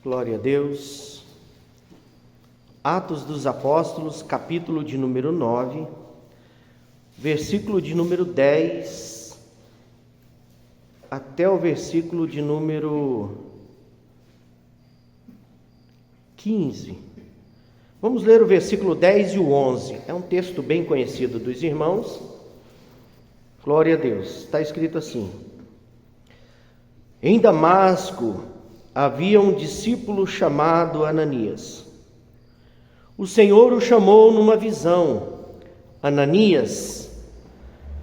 Glória a Deus. Atos dos Apóstolos, capítulo de número 9, versículo de número 10 até o versículo de número 15. Vamos ler o versículo 10 e o 11. É um texto bem conhecido dos irmãos. Glória a Deus. Está escrito assim: Em Damasco havia um discípulo chamado Ananias. O Senhor o chamou numa visão. Ananias.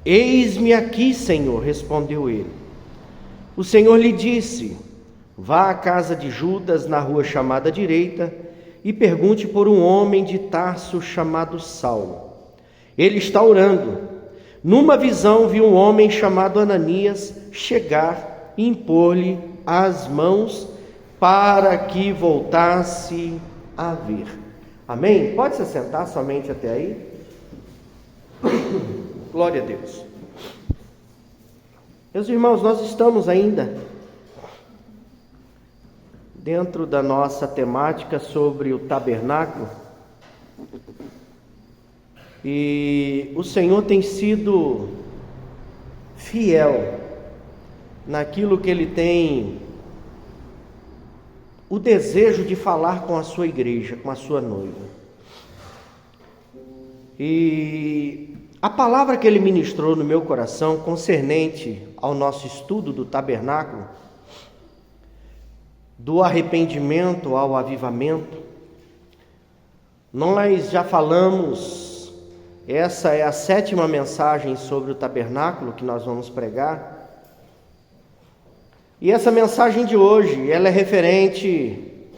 Eis-me aqui, Senhor, respondeu ele. O Senhor lhe disse: Vá à casa de Judas, na rua chamada Direita, e pergunte por um homem de Tarso chamado Saulo. Ele está orando. Numa visão viu um homem chamado Ananias chegar e impor-lhe as mãos para que voltasse a ver. Amém? Pode se sentar somente até aí? Glória a Deus. Meus irmãos, nós estamos ainda dentro da nossa temática sobre o tabernáculo, e o Senhor tem sido fiel naquilo que Ele tem o desejo de falar com a sua igreja, com a sua noiva. E a palavra que Ele ministrou no meu coração concernente ao nosso estudo do tabernáculo, do arrependimento ao avivamento, nós já falamos, essa é a 7ª mensagem sobre o tabernáculo que nós vamos pregar. E essa mensagem de hoje, ela é referente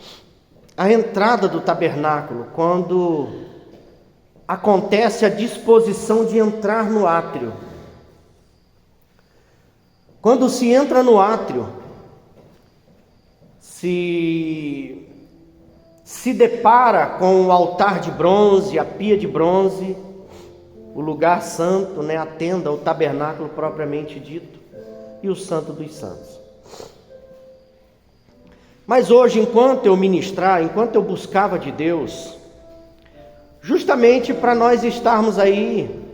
à entrada do tabernáculo, quando acontece a disposição de entrar no átrio. Quando se entra no átrio, se depara com o altar de bronze, a pia de bronze, o lugar santo, a tenda, o tabernáculo propriamente dito, e o santo dos santos. Mas hoje, enquanto eu ministrar, enquanto eu buscava de Deus, justamente para nós estarmos aí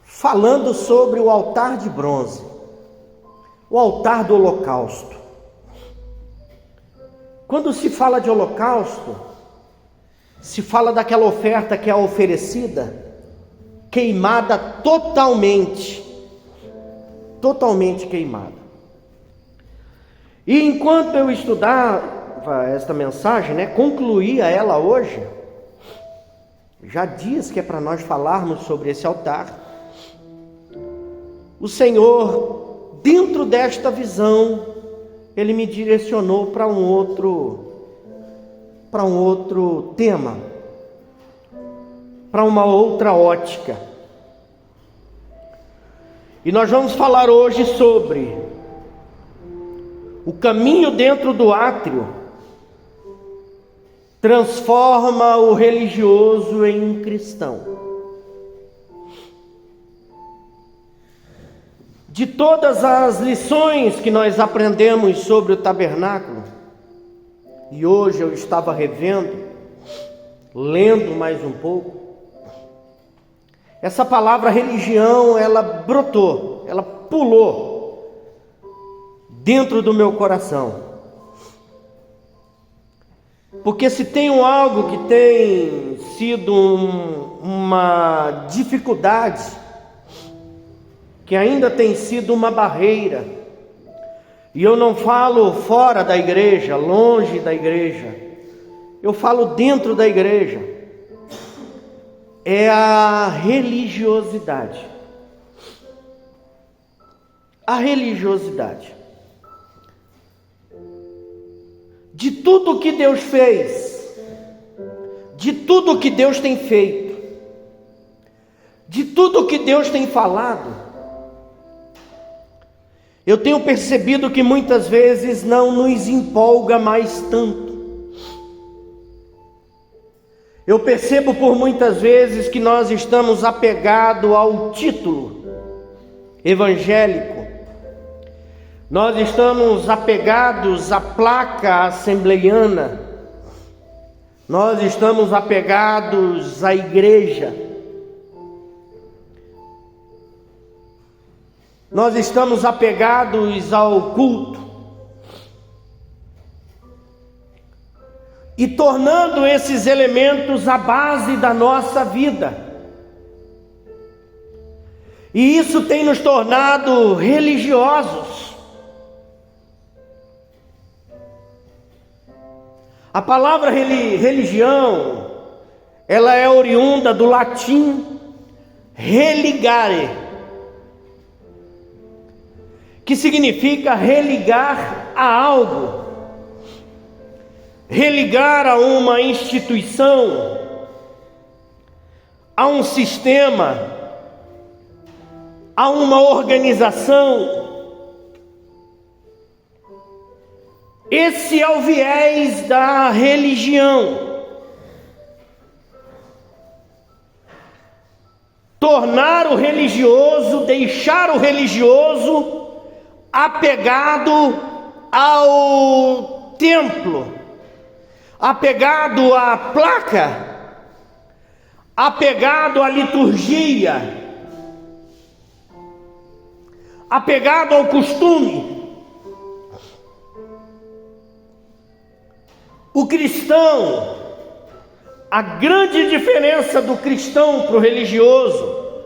falando sobre o altar de bronze, o altar do holocausto. Quando se fala de holocausto, se fala daquela oferta que é oferecida, queimada totalmente queimada. E enquanto eu estudava esta mensagem, concluía ela hoje, já diz que é para nós falarmos sobre esse altar, o Senhor, dentro desta visão, Ele me direcionou para um outro tema, para uma outra ótica. E nós vamos falar hoje sobre o caminho dentro do átrio transforma o religioso em um cristão. De todas as lições que nós aprendemos sobre o tabernáculo, e hoje eu estava revendo, lendo mais um pouco, essa palavra religião, ela brotou, ela pulou dentro do meu coração. Porque se tem algo que tem sido uma dificuldade, que ainda tem sido uma barreira, e eu não falo fora da igreja, longe da igreja, eu falo dentro da igreja, é a religiosidade. A religiosidade. De tudo que Deus fez, de tudo que Deus tem feito, de tudo que Deus tem falado, eu tenho percebido que muitas vezes não nos empolga mais tanto. Eu percebo por muitas vezes que nós estamos apegados ao título evangélico, Nós estamos apegados à placa assembleiana, nós estamos apegados à igreja, nós estamos apegados ao culto, e tornando esses elementos a base da nossa vida. E isso tem nos tornado religiosos. A palavra religião, ela é oriunda do latim religare, que significa religar a algo, religar a uma instituição, a um sistema, a uma organização. Esse é o viés da religião. Tornar o religioso, deixar o religioso apegado ao templo, apegado à placa, apegado à liturgia, apegado ao costume. O cristão, a grande diferença do cristão para o religioso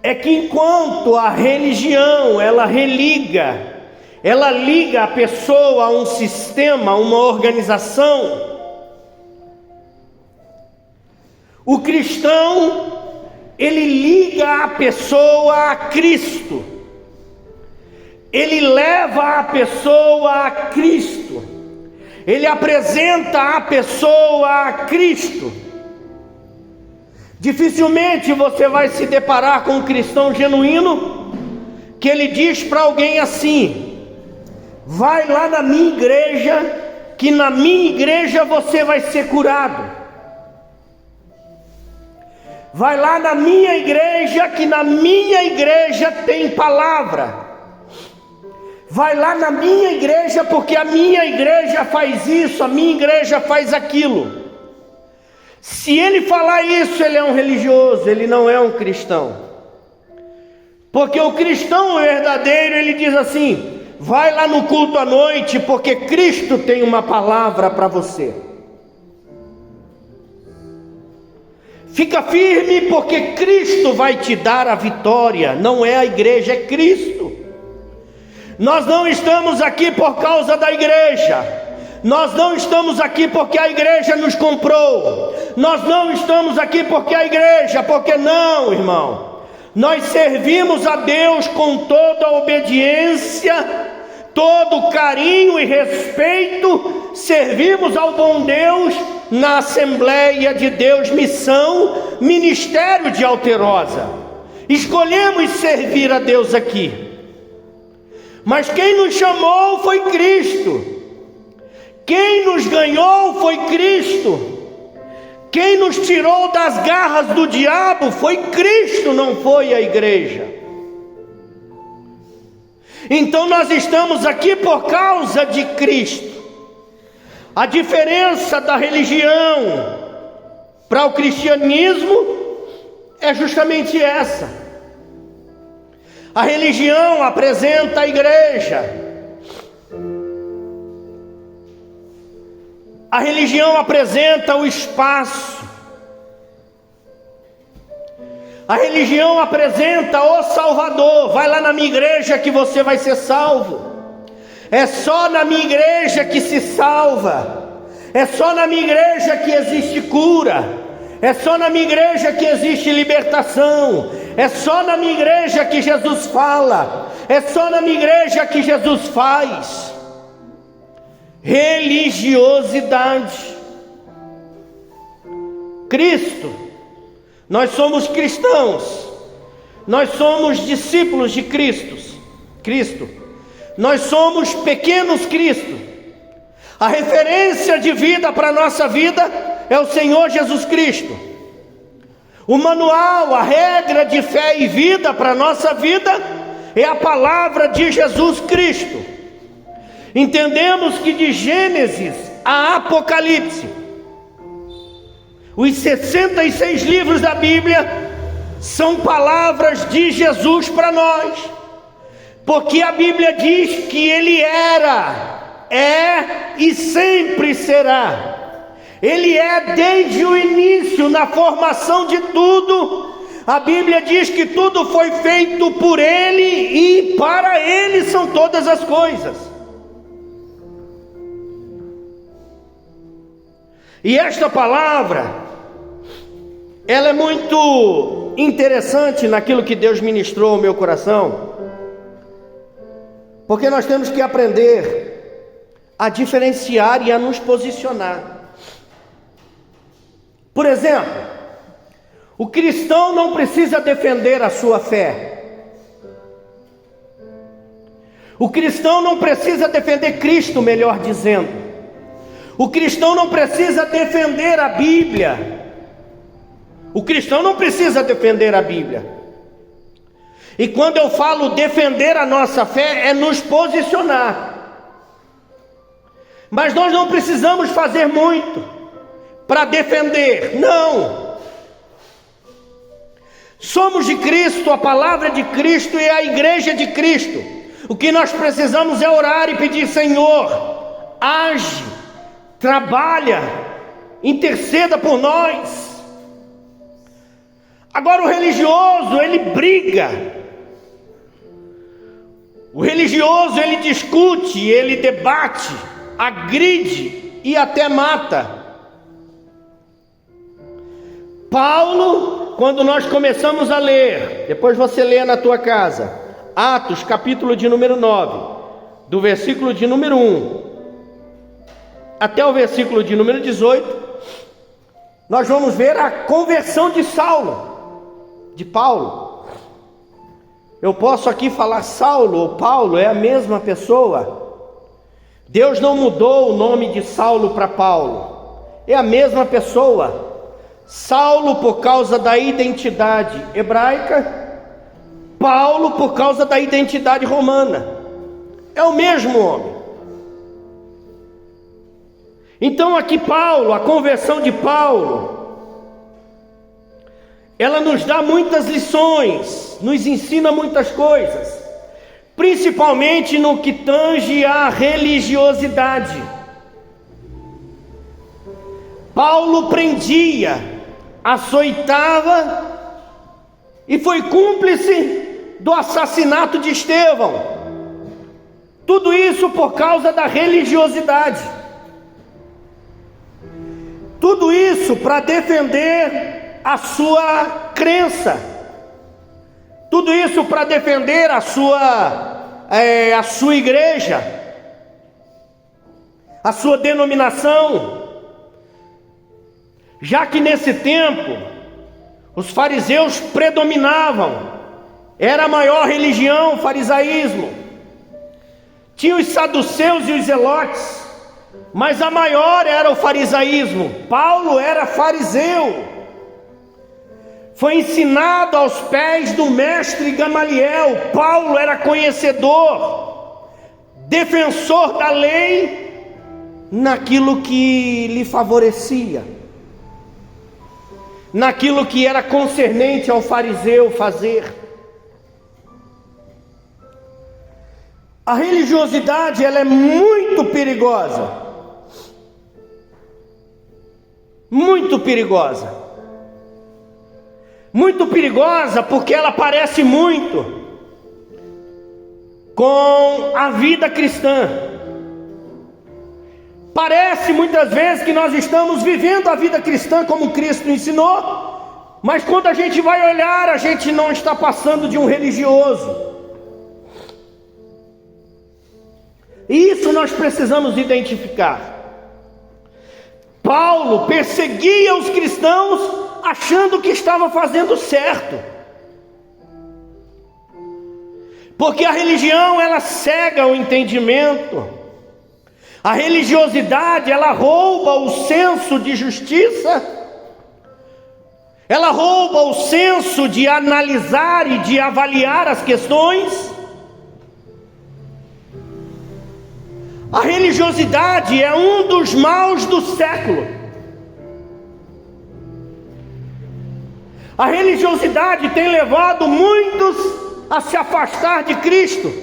é que enquanto a religião ela liga a pessoa a um sistema, a uma organização, o cristão ele liga a pessoa a Cristo, ele leva a pessoa a Cristo. Ele apresenta a pessoa a Cristo. Dificilmente você vai se deparar com um cristão genuíno que ele diz para alguém assim: vai lá na minha igreja, que na minha igreja você vai ser curado. Vai lá na minha igreja, que na minha igreja tem palavra. Vai lá na minha igreja, porque a minha igreja faz isso, a minha igreja faz aquilo. Se ele falar isso, ele é um religioso, ele não é um cristão. Porque o cristão verdadeiro, ele diz assim: vai lá no culto à noite, porque Cristo tem uma palavra para você. Fica firme, porque Cristo vai te dar a vitória. Não é a igreja, é Cristo. Nós não estamos aqui por causa da igreja, nós não estamos aqui porque a igreja nos comprou, nós não estamos aqui porque a igreja, porque não, irmão, nós servimos a Deus com toda a obediência, todo carinho e respeito, servimos ao bom Deus na Assembleia de Deus Missão, Ministério de Alterosa, escolhemos servir a Deus aqui. Mas quem nos chamou foi Cristo, quem nos ganhou foi Cristo, quem nos tirou das garras do diabo foi Cristo, não foi a igreja. Então nós estamos aqui por causa de Cristo. A diferença da religião para o cristianismo é justamente essa. A religião apresenta a igreja. A religião apresenta o espaço. A religião apresenta o Salvador. Vai lá na minha igreja que você vai ser salvo. É só na minha igreja que se salva. É só na minha igreja que existe cura. É só na minha igreja que existe libertação. É só na minha igreja que Jesus fala. É só na minha igreja que Jesus faz. Religiosidade. Cristo. Nós somos cristãos. Nós somos discípulos de Cristo. Nós somos pequenos Cristo. A referência de vida para a nossa vida é o Senhor Jesus Cristo. O manual, a regra de fé e vida para a nossa vida é a palavra de Jesus Cristo. Entendemos que de Gênesis a Apocalipse, os 66 livros da Bíblia são palavras de Jesus para nós, porque a Bíblia diz que Ele era, é e sempre será. Ele é desde o início, na formação de tudo. A Bíblia diz que tudo foi feito por Ele e para Ele são todas as coisas. E esta palavra, ela é muito interessante naquilo que Deus ministrou ao meu coração, porque nós temos que aprender a diferenciar e a nos posicionar. Por exemplo, o cristão não precisa defender a sua fé. O cristão não precisa defender Cristo, melhor dizendo. O cristão não precisa defender a Bíblia. O cristão não precisa defender a Bíblia. E quando eu falo defender a nossa fé, é nos posicionar. Mas nós não precisamos fazer muito para defender, não. Somos de Cristo, a palavra de Cristo e a igreja de Cristo. O que nós precisamos é orar e pedir: Senhor, age, trabalha, interceda por nós. Agora o religioso, ele briga. O religioso, ele discute, ele debate, agride e até mata. Paulo, quando nós começamos a ler, depois você lê na tua casa, Atos, capítulo de número 9, do versículo de número 1 até o versículo de número 18, nós vamos ver a conversão de Paulo. Eu posso aqui falar Saulo ou Paulo, é a mesma pessoa. Deus não mudou o nome de Saulo para Paulo, é a mesma pessoa. Saulo por causa da identidade hebraica, Paulo por causa da identidade romana. É o mesmo homem. Então aqui Paulo, a conversão de Paulo, ela nos dá muitas lições, nos ensina muitas coisas, principalmente no que tange à religiosidade. Paulo prendia, açoitava e foi cúmplice do assassinato de Estevão. Tudo isso por causa da religiosidade. Tudo isso para defender a sua crença. Tudo isso para defender a sua igreja, a sua denominação. Já que nesse tempo os fariseus predominavam, era a maior religião, o farisaísmo. Tinha os saduceus e os zelotes, mas a maior era o farisaísmo. Paulo era fariseu, foi ensinado aos pés do mestre Gamaliel. Paulo era conhecedor, defensor da lei naquilo que lhe favorecia, naquilo que era concernente ao fariseu fazer. A religiosidade, ela é muito perigosa. Muito perigosa. Muito perigosa porque ela parece muito com a vida cristã. Parece muitas vezes que nós estamos vivendo a vida cristã como Cristo ensinou, mas quando a gente vai olhar, a gente não está passando de um religioso. E isso nós precisamos identificar. Paulo perseguia os cristãos achando que estava fazendo certo, porque a religião, ela cega o entendimento. A religiosidade, ela rouba o senso de justiça, ela rouba o senso de analisar e de avaliar as questões. A religiosidade é um dos males do século. A religiosidade tem levado muitos a se afastar de Cristo.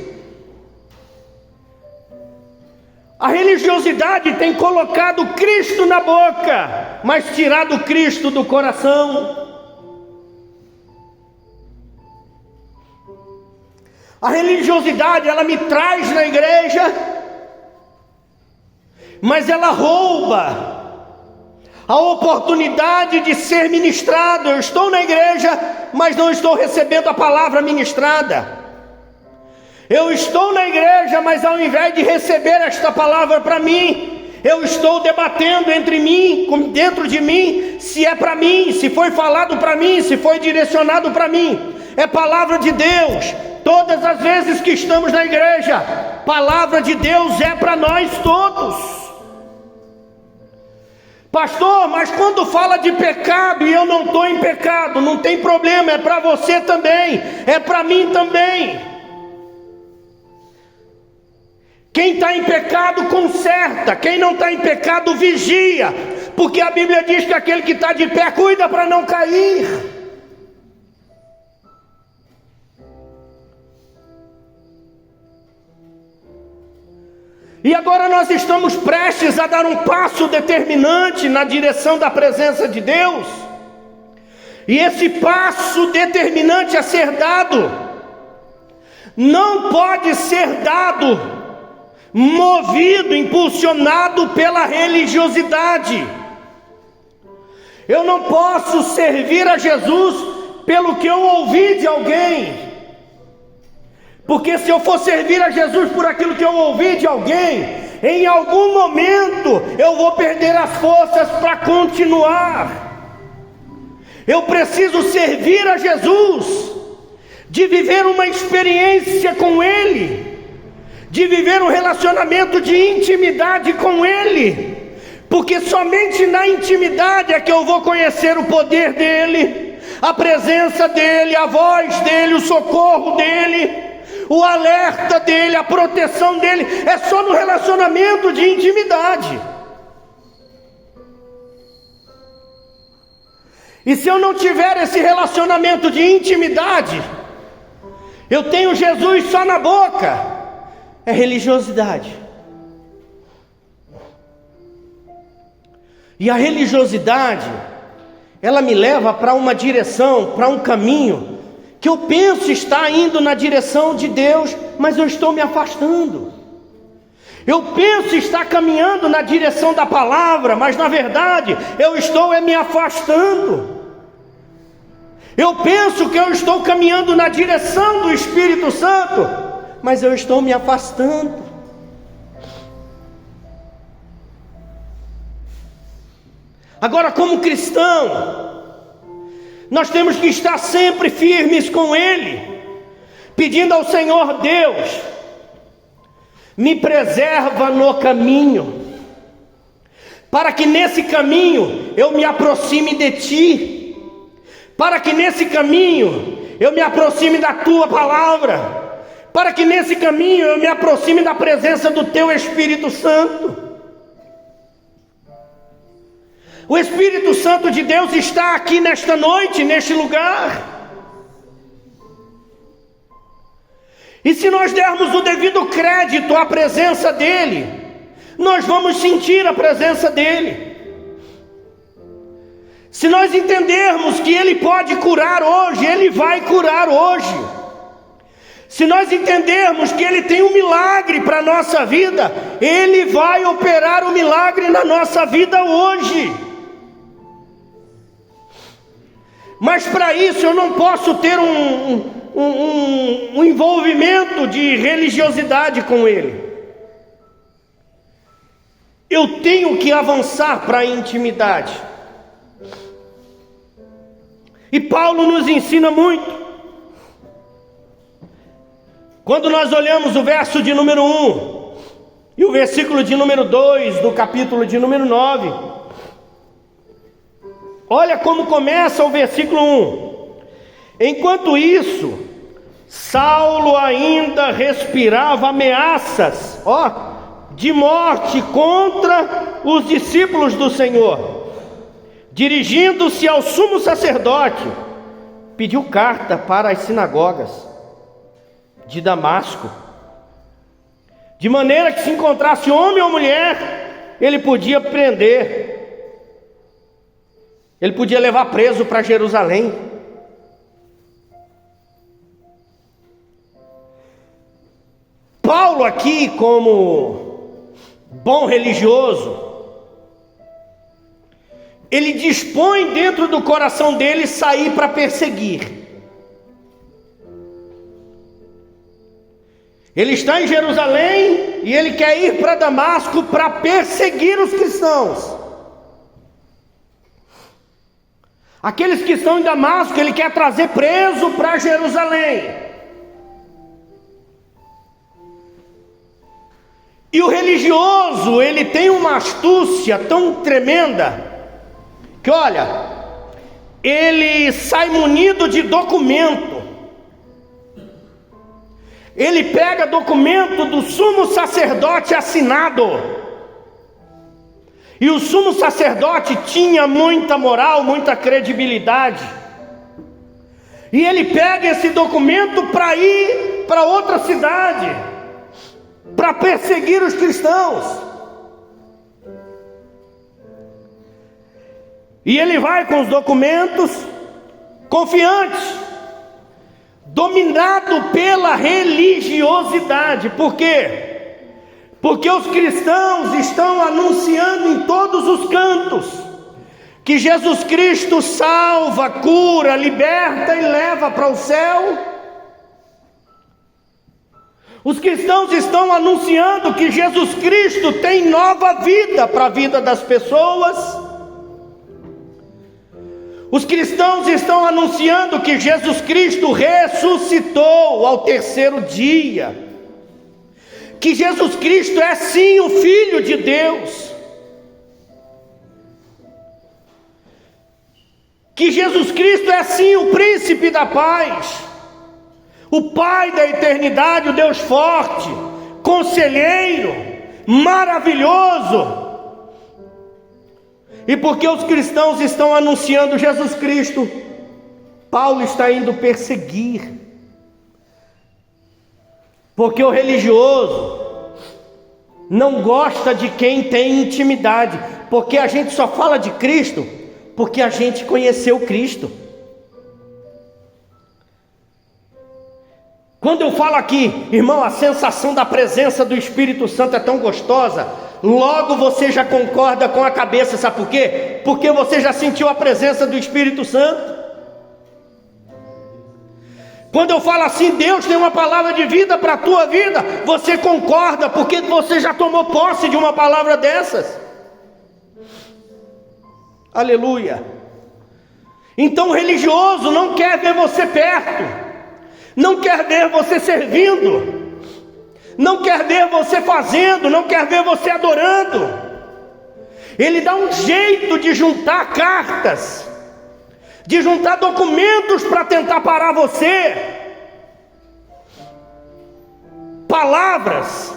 A religiosidade tem colocado Cristo na boca, mas tirado Cristo do coração. A religiosidade, ela me traz na igreja, mas ela rouba a oportunidade de ser ministrado. Eu estou na igreja, mas não estou recebendo a palavra ministrada. Eu estou na igreja, mas ao invés de receber esta palavra para mim, eu estou debatendo entre mim, dentro de mim, se é para mim, se foi falado para mim, se foi direcionado para mim. É palavra de Deus. Todas as vezes que estamos na igreja, palavra de Deus é para nós todos. Pastor, mas quando fala de pecado e eu não estou em pecado, não tem problema, é para você também, é para mim também. Quem está em pecado conserta, quem não está em pecado vigia, porque a Bíblia diz que aquele que está de pé cuida para não cair. E agora nós estamos prestes a dar um passo determinante na direção da presença de Deus. E esse passo determinante a ser dado, não pode ser dado movido, impulsionado pela religiosidade. Eu não posso servir a Jesus pelo que eu ouvi de alguém. Porque se eu for servir a Jesus por aquilo que eu ouvi de alguém, em algum momento eu vou perder as forças para continuar. Eu preciso servir a Jesus, de viver uma experiência com Ele, de viver um relacionamento de intimidade com Ele, porque somente na intimidade é que eu vou conhecer o poder dEle, a presença dEle, a voz dEle, o socorro dEle, o alerta dEle, a proteção dEle. É só no relacionamento de intimidade. E se eu não tiver esse relacionamento de intimidade, eu tenho Jesus só na boca, é religiosidade. E a religiosidade, ela me leva para uma direção, para um caminho, que eu penso estar indo na direção de Deus, mas eu estou me afastando. Eu penso estar caminhando na direção da palavra, mas na verdade eu estou me afastando. Eu penso que eu estou caminhando na direção do Espírito Santo, mas eu estou me afastando. Agora, como cristão, nós temos que estar sempre firmes com Ele, pedindo ao Senhor Deus: me preserva no caminho, para que nesse caminho eu me aproxime de Ti, para que nesse caminho eu me aproxime da Tua palavra, para que nesse caminho eu me aproxime da presença do Teu Espírito Santo. O Espírito Santo de Deus está aqui nesta noite, neste lugar. E se nós dermos o devido crédito à presença dEle, nós vamos sentir a presença dEle. Se nós entendermos que Ele pode curar hoje, Ele vai curar hoje. Se nós entendermos que Ele tem um milagre para a nossa vida, Ele vai operar o milagre na nossa vida hoje. Mas para isso eu não posso ter um envolvimento de religiosidade com Ele. Eu tenho que avançar para a intimidade. E Paulo nos ensina muito. Quando nós olhamos o verso de número 1 e o versículo de número 2 do capítulo de número 9, olha como começa o versículo 1. Enquanto isso, Saulo ainda respirava ameaças, de morte contra os discípulos do Senhor. Dirigindo-se ao sumo sacerdote, pediu carta para as sinagogas de Damasco, de maneira que se encontrasse homem ou mulher, ele podia prender, ele podia levar preso para Jerusalém. Paulo aqui, como bom religioso, ele dispõe dentro do coração dele sair para perseguir. Ele está em Jerusalém e ele quer ir para Damasco para perseguir os cristãos. Aqueles que estão em Damasco, ele quer trazer preso para Jerusalém. E o religioso, ele tem uma astúcia tão tremenda, que olha, ele sai munido de documento. Ele pega documento do sumo sacerdote assinado. E o sumo sacerdote tinha muita moral, muita credibilidade. E ele pega esse documento para ir para outra cidade, para perseguir os cristãos. E ele vai com os documentos, confiante, dominado pela religiosidade. Por quê? Porque os cristãos estão anunciando em todos os cantos que Jesus Cristo salva, cura, liberta e leva para o céu. Os cristãos estão anunciando que Jesus Cristo tem nova vida para a vida das pessoas. Os cristãos estão anunciando que Jesus Cristo ressuscitou ao terceiro dia, que Jesus Cristo é sim o Filho de Deus, que Jesus Cristo é sim o Príncipe da Paz, o Pai da eternidade, o Deus forte, conselheiro, maravilhoso. E porque os cristãos estão anunciando Jesus Cristo, Paulo está indo perseguir. Porque o religioso não gosta de quem tem intimidade, porque a gente só fala de Cristo porque a gente conheceu Cristo. Quando eu falo aqui, irmão, a sensação da presença do Espírito Santo é tão gostosa, logo você já concorda com a cabeça, sabe por quê? Porque você já sentiu a presença do Espírito Santo. Quando eu falo assim, Deus tem uma palavra de vida para a tua vida, você concorda, porque você já tomou posse de uma palavra dessas. Aleluia. Então o religioso não quer ver você perto, não quer ver você servindo, não quer ver você fazendo, não quer ver você adorando. Ele dá um jeito de juntar cartas, de juntar documentos para tentar parar você, palavras,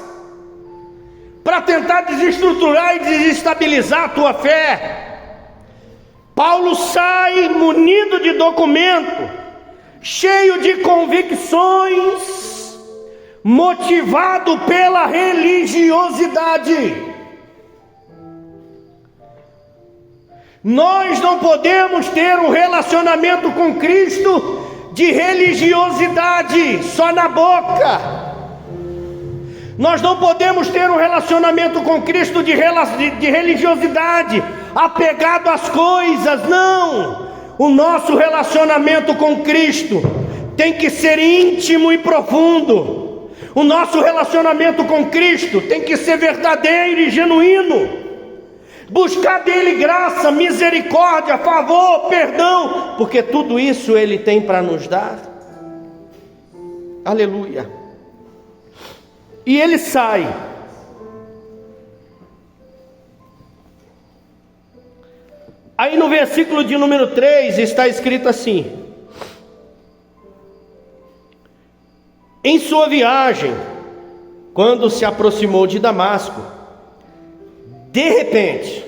para tentar desestruturar e desestabilizar a tua fé. Paulo sai munido de documento, cheio de convicções, motivado pela religiosidade. Nós não podemos ter um relacionamento com Cristo de religiosidade só na boca. Nós não podemos ter um relacionamento com Cristo de religiosidade apegado às coisas. Não! O nosso relacionamento com Cristo tem que ser íntimo e profundo. O nosso relacionamento com Cristo tem que ser verdadeiro e genuíno. Buscar dele graça, misericórdia, favor, perdão, porque tudo isso ele tem para nos dar. Aleluia. E ele sai. Aí no versículo de número 3 está escrito assim: em sua viagem, quando se aproximou de Damasco, de repente,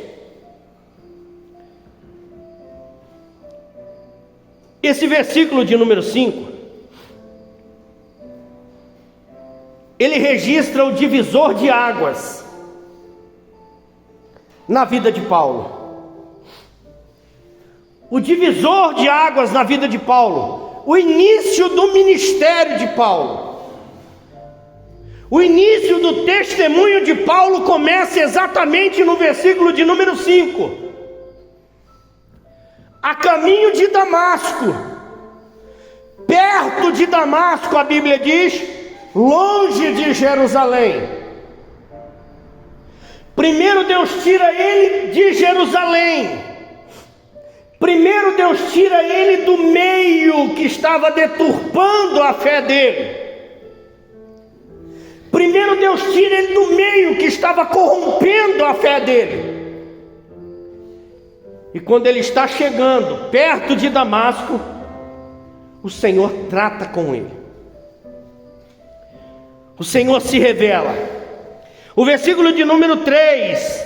esse versículo de número 5, ele registra o divisor de águas na vida de Paulo. O divisor de águas na vida de Paulo, o início do ministério de Paulo, o início do testemunho de Paulo começa exatamente no versículo de número 5. A caminho de Damasco, perto de Damasco, a Bíblia diz, longe de Jerusalém. Primeiro Deus tira ele de Jerusalém. Primeiro Deus tira ele do meio que estava deturpando a fé dele. Primeiro Deus tira ele do meio que estava corrompendo a fé dele. E quando ele está chegando perto de Damasco, o Senhor trata com ele. O Senhor se revela. O versículo de número 3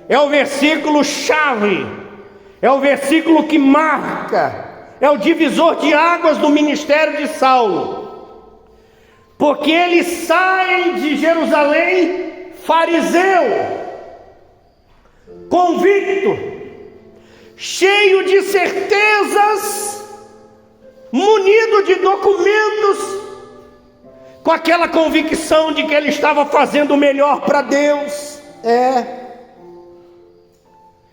é o versículo chave, é o versículo que marca, é o divisor de águas do ministério de Saulo. Porque ele sai de Jerusalém fariseu, convicto, cheio de certezas, munido de documentos, com aquela convicção de que ele estava fazendo o melhor para Deus.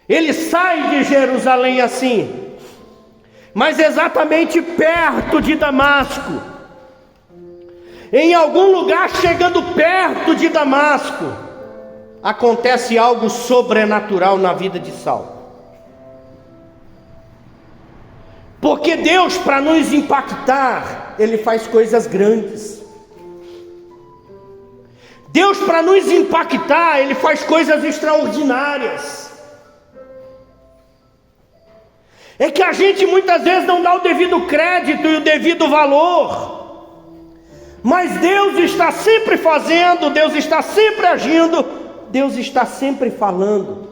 Ele sai de Jerusalém assim, mas exatamente perto de Damasco, em algum lugar chegando perto de Damasco, acontece algo sobrenatural na vida de Saulo. Porque Deus, para nos impactar, Ele faz coisas grandes. Deus, para nos impactar, Ele faz coisas extraordinárias. É que a gente muitas vezes não dá o devido crédito e o devido valor. Mas Deus está sempre fazendo, Deus está sempre agindo, Deus está sempre falando.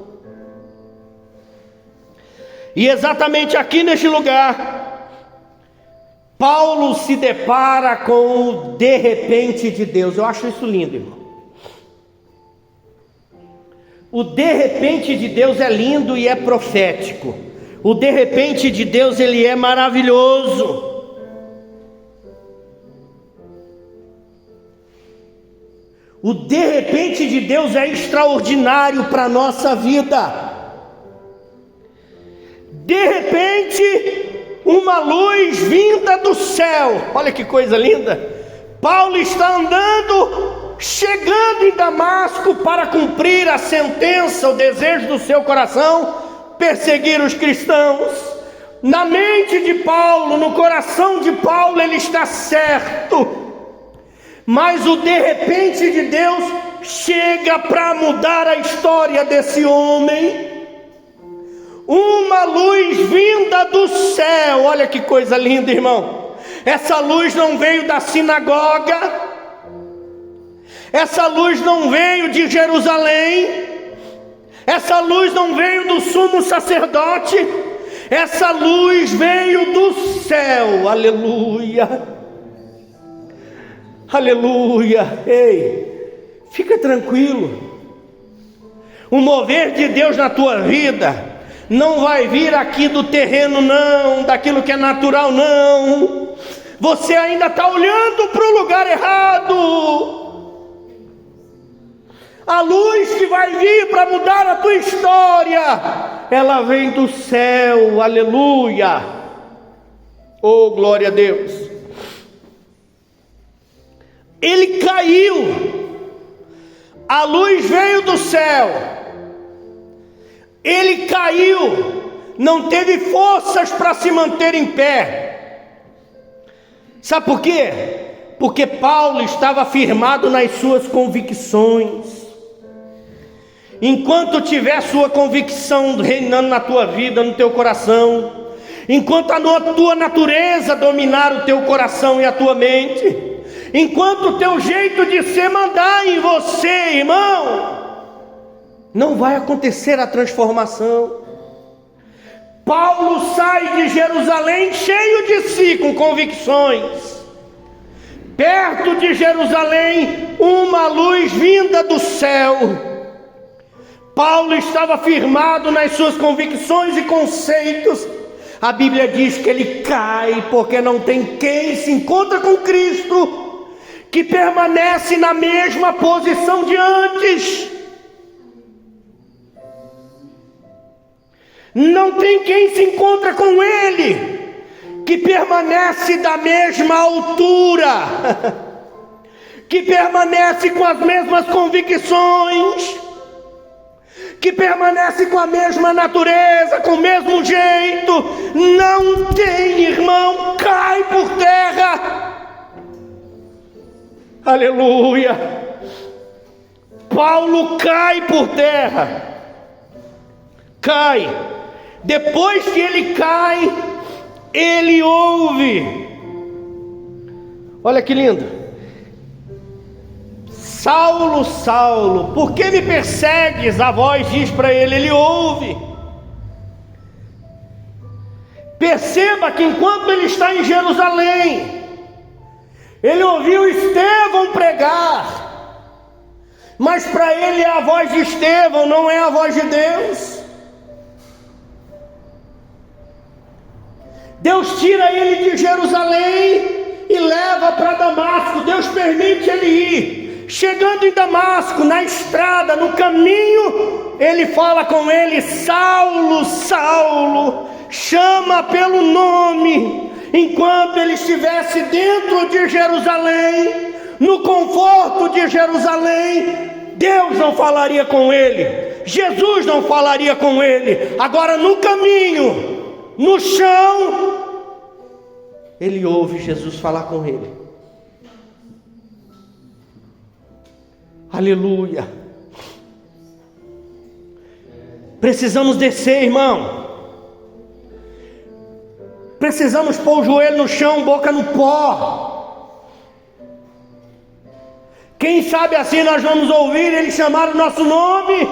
E exatamente aqui neste lugar, Paulo se depara com o de repente de Deus. Eu acho isso lindo, irmão. O de repente de Deus é lindo e é profético. O de repente de Deus, ele é maravilhoso. O de repente de Deus é extraordinário para a nossa vida. De repente, uma luz vinda do céu. Olha que coisa linda. Paulo está andando, chegando em Damasco para cumprir a sentença, o desejo do seu coração, perseguir os cristãos. Na mente de Paulo, no coração de Paulo, ele está certo. Mas o de repente de Deus chega para mudar a história desse homem. Uma luz vinda do céu. Olha que coisa linda, irmão. Essa luz não veio da sinagoga. Essa luz não veio de Jerusalém. Essa luz não veio do sumo sacerdote. Essa luz veio do céu. Aleluia. Aleluia. Ei, fica tranquilo. O mover de Deus na tua vida não vai vir aqui do terreno, não, daquilo que é natural, não. Você ainda está olhando para o lugar errado. A luz que vai vir para mudar a tua história, ela vem do céu. Aleluia. Oh, glória a Deus. Ele caiu, a luz veio do céu, ele caiu, não teve forças para se manter em pé. Sabe por quê? Porque Paulo estava firmado nas suas convicções. Enquanto tiver sua convicção reinando na tua vida, no teu coração, enquanto a tua natureza dominar o teu coração e a tua mente, enquanto o teu jeito de ser mandar em você, irmão, não vai acontecer a transformação. Paulo sai de Jerusalém cheio de si, com convicções. Perto de Jerusalém, uma luz vinda do céu. Paulo estava firmado nas suas convicções e conceitos. A Bíblia diz que ele cai, porque não tem quem se encontra com Cristo, que permanece na mesma posição de antes. Não tem quem se encontra com ele, que permanece da mesma altura, que permanece com as mesmas convicções, que permanece com a mesma natureza, com o mesmo jeito. Não tem, irmão, cai por terra. Aleluia. Paulo cai por terra. Cai. Depois que ele cai, ele ouve. Olha que lindo. Saulo, Saulo, por que me persegues? A voz diz para ele, ele ouve. Perceba que enquanto ele está em Jerusalém, ele ouviu Estevão pregar, mas para ele é a voz de Estevão, não é a voz de Deus. Deus tira ele de Jerusalém e leva para Damasco. Deus permite ele ir. Chegando em Damasco, na estrada, no caminho, ele fala com ele: Saulo, Saulo, chama pelo nome. Enquanto ele estivesse dentro de Jerusalém, no conforto de Jerusalém, Deus não falaria com ele, Jesus não falaria com ele. Agora no caminho, no chão, ele ouve Jesus falar com ele. Aleluia. Precisamos descer, irmão. Precisamos pôr o joelho no chão, boca no pó. Quem sabe assim nós vamos ouvir ele chamar o nosso nome.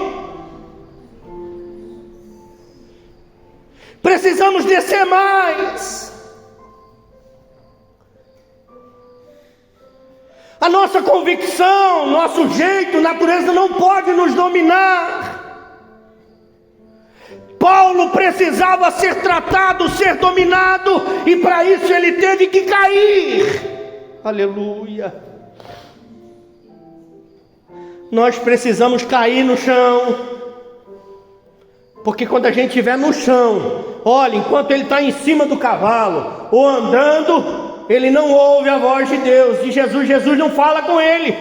Precisamos descer mais. A nossa convicção, nosso jeito, natureza não pode nos dominar. Paulo precisava ser tratado, ser dominado, e para isso ele teve que cair. Aleluia. Nós precisamos cair no chão, porque quando a gente estiver no chão, olha, enquanto ele está em cima do cavalo, ou andando, ele não ouve a voz de Deus, de Jesus. Jesus não fala com ele.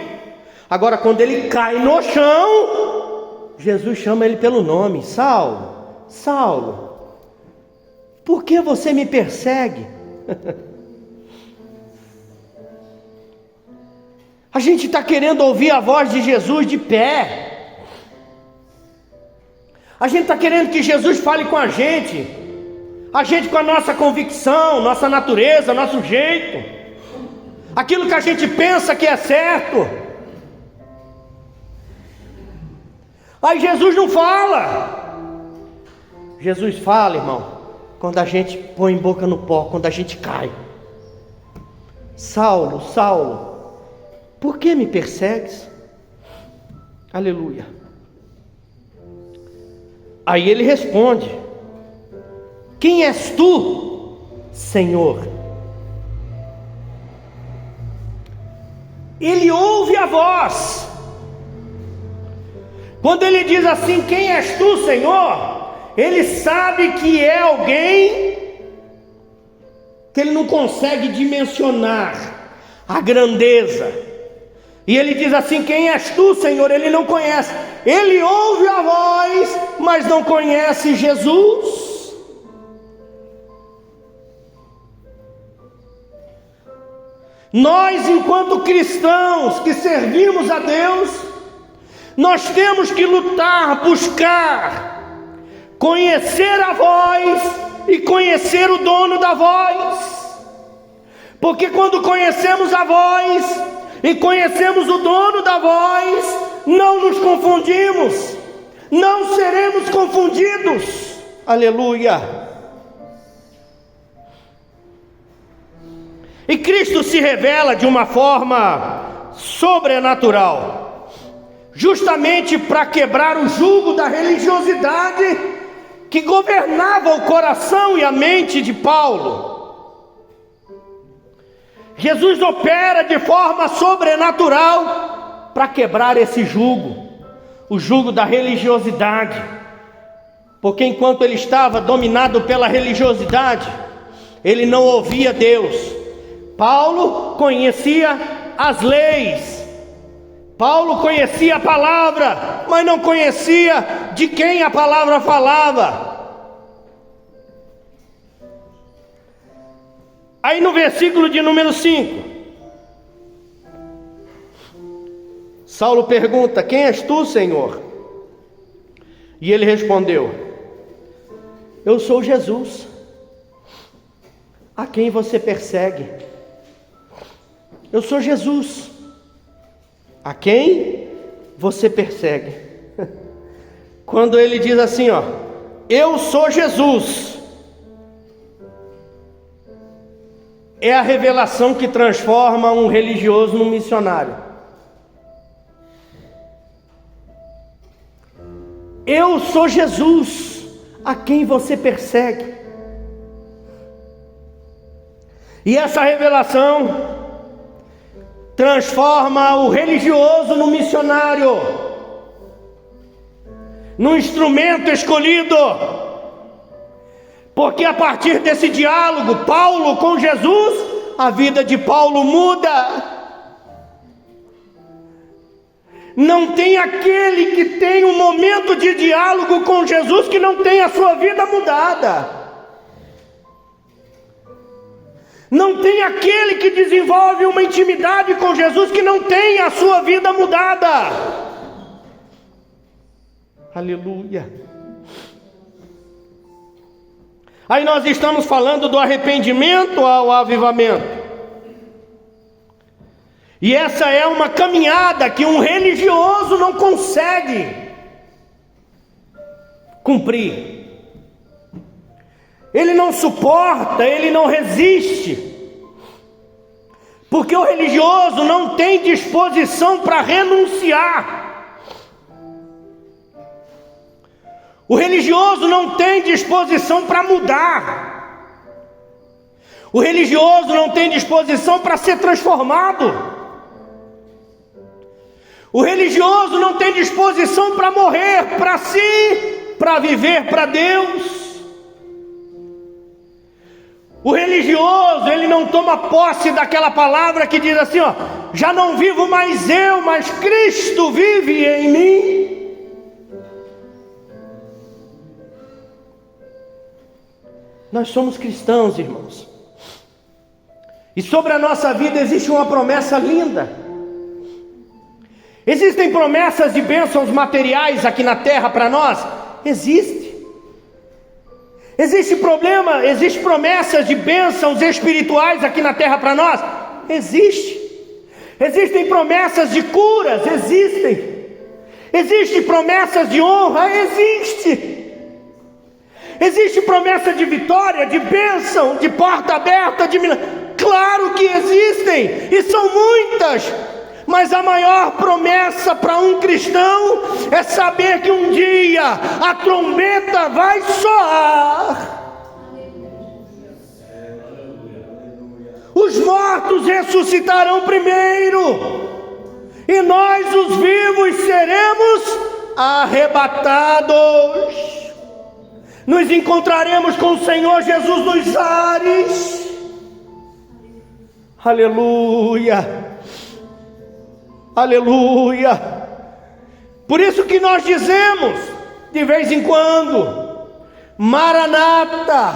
Agora quando ele cai no chão, Jesus chama ele pelo nome: Saulo, Saulo, por que você me persegue? A gente está querendo ouvir a voz de Jesus de pé. A gente está querendo que Jesus fale com a gente com a nossa convicção, nossa natureza, nosso jeito, aquilo que a gente pensa que é certo. Aí Jesus não fala. Jesus fala, irmão, quando a gente põe boca no pó, quando a gente cai. Saulo, Saulo, por que me persegues? Aleluia. Aí ele responde: quem és tu, Senhor? Ele ouve a voz. Quando ele diz assim: quem és tu, Senhor? Ele sabe que é alguém que ele não consegue dimensionar a grandeza. E ele diz assim: quem és tu, Senhor? Ele não conhece. Ele ouve a voz, mas não conhece Jesus. Nós, enquanto cristãos que servimos a Deus, nós temos que lutar, buscar, conhecer a voz e conhecer o dono da voz. Porque quando conhecemos a voz e conhecemos o dono da voz, não nos confundimos, não seremos confundidos. Aleluia! E Cristo se revela de uma forma sobrenatural, justamente para quebrar o jugo da religiosidade que governava o coração e a mente de Paulo. Jesus opera de forma sobrenatural para quebrar esse jugo, o jugo da religiosidade, porque enquanto ele estava dominado pela religiosidade, ele não ouvia Deus. Paulo conhecia as leis, Paulo conhecia a palavra, mas não conhecia de quem a palavra falava. Aí no versículo de número 5, Saulo pergunta: quem és tu, Senhor? E ele respondeu: eu sou Jesus, a quem você persegue. Eu sou Jesus, a quem você persegue. Quando ele diz assim, ó, eu sou Jesus, é a revelação que transforma um religioso num missionário. Eu sou Jesus, a quem você persegue. E essa revelação transforma o religioso no missionário, no instrumento escolhido. Porque a partir desse diálogo, Paulo com Jesus, a vida de Paulo muda. Não tem aquele que tem um momento de diálogo com Jesus que não tem a sua vida mudada. Não tem aquele que desenvolve uma intimidade com Jesus que não tem a sua vida mudada. Aleluia. Aí nós estamos falando do arrependimento ao avivamento. E essa é uma caminhada que um religioso não consegue cumprir. Ele não suporta, ele não resiste. Porque o religioso não tem disposição para renunciar. O religioso não tem disposição para mudar. O religioso não tem disposição para ser transformado. O religioso não tem disposição para morrer para si, para viver para Deus. O religioso, ele não toma posse daquela palavra que diz assim, ó, já não vivo mais eu, mas Cristo vive em mim. Nós somos cristãos, irmãos. E sobre a nossa vida existe uma promessa linda. Existem promessas de bênçãos materiais aqui na terra para nós? Existe. Existe promessas de bênçãos espirituais aqui na terra para nós? Existe. Existem promessas de curas? Existem. Existem promessas de honra? Existe. Existe promessa de vitória, de bênção, de porta aberta, de milagre? Claro que existem, e são muitas. Mas a maior promessa para um cristão é saber que um dia a trombeta vai soar. Os mortos ressuscitarão primeiro, e nós, os vivos, seremos arrebatados. Nos encontraremos com o Senhor Jesus nos ares. Aleluia. Aleluia. Por isso que nós dizemos de vez em quando: Maranata,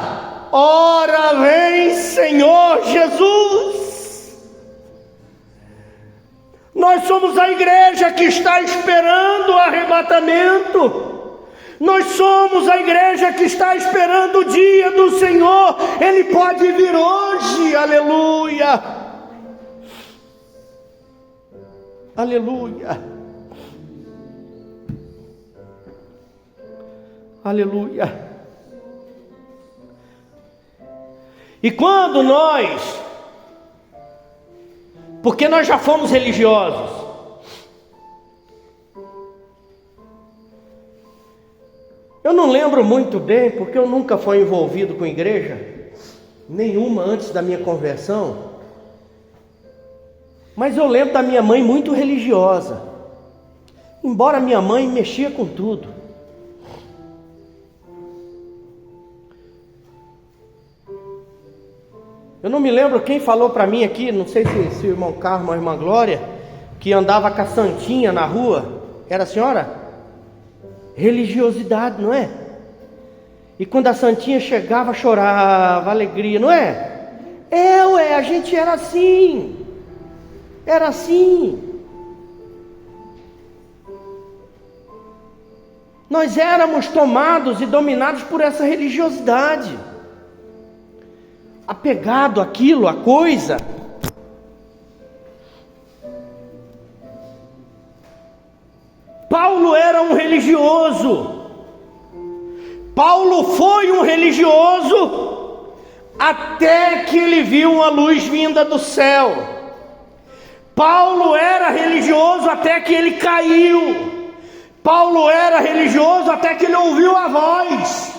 ora vem Senhor Jesus. Nós somos a igreja que está esperando o arrebatamento. Nós somos a igreja que está esperando o dia do Senhor. Ele pode vir hoje, aleluia, aleluia, aleluia. E quando nós, porque nós já fomos religiosos, eu não lembro muito bem, porque eu nunca fui envolvido com igreja nenhuma antes da minha conversão, mas eu lembro da minha mãe muito religiosa, embora minha mãe mexia com tudo. Eu não me lembro quem falou para mim aqui, não sei se o irmão Carlos ou a irmã Glória, que andava com a santinha na rua. Era a senhora? Religiosidade, não é? E quando a santinha chegava, chorava, alegria, não é? Ué, a gente era assim. Era assim. Nós éramos tomados e dominados por essa religiosidade. Apegado àquilo, à coisa. Paulo era um religioso. Paulo foi um religioso até que ele viu uma luz vinda do céu. Paulo era religioso até que ele caiu. Paulo era religioso até que ele ouviu a voz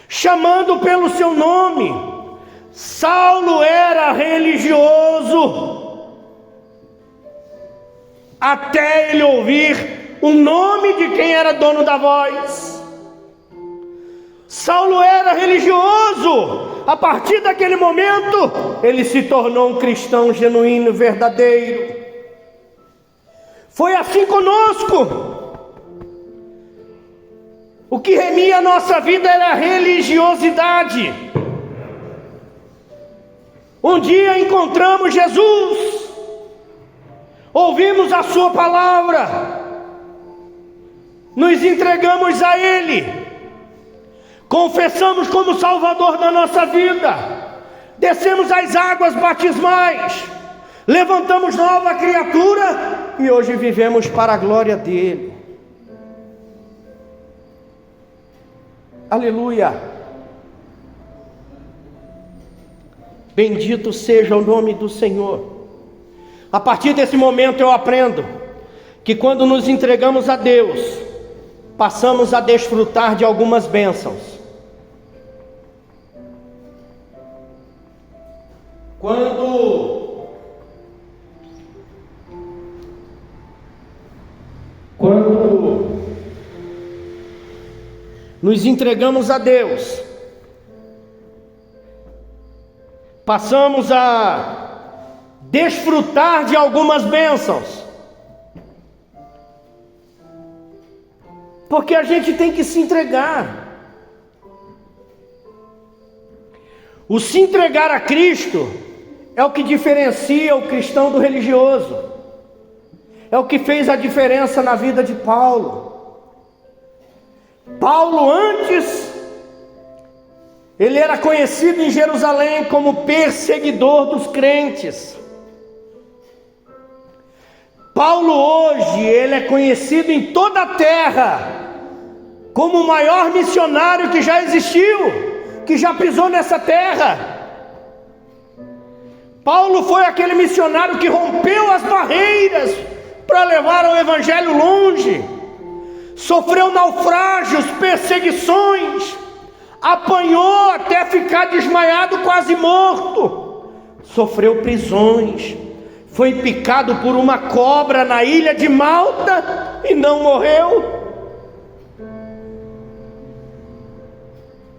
chamando pelo seu nome. Saulo era religioso até ele ouvir o nome de quem era dono da voz. Saulo era religioso. A partir daquele momento, ele se tornou um cristão genuíno, verdadeiro. Foi assim conosco. O que remia a nossa vida era a religiosidade. Um dia encontramos Jesus, ouvimos a sua palavra, nos entregamos a Ele, confessamos como Salvador da nossa vida, descemos as águas batismais, levantamos nova criatura e hoje vivemos para a glória dEle. Aleluia! Bendito seja o nome do Senhor. A partir desse momento eu aprendo que quando nos entregamos a Deus, passamos a desfrutar de algumas bênçãos. Quando nos entregamos a Deus, passamos a desfrutar de algumas bênçãos, porque a gente tem que se entregar. O se entregar a Cristo é o que diferencia o cristão do religioso, é o que fez a diferença na vida de Paulo. Paulo antes, ele era conhecido em Jerusalém como perseguidor dos crentes. Paulo hoje, ele é conhecido em toda a terra como o maior missionário que já existiu, que já pisou nessa terra. Paulo foi aquele missionário que rompeu as barreiras para levar o evangelho longe. Sofreu naufrágios, perseguições, apanhou até ficar desmaiado, quase morto, sofreu prisões, foi picado por uma cobra na ilha de Malta e não morreu.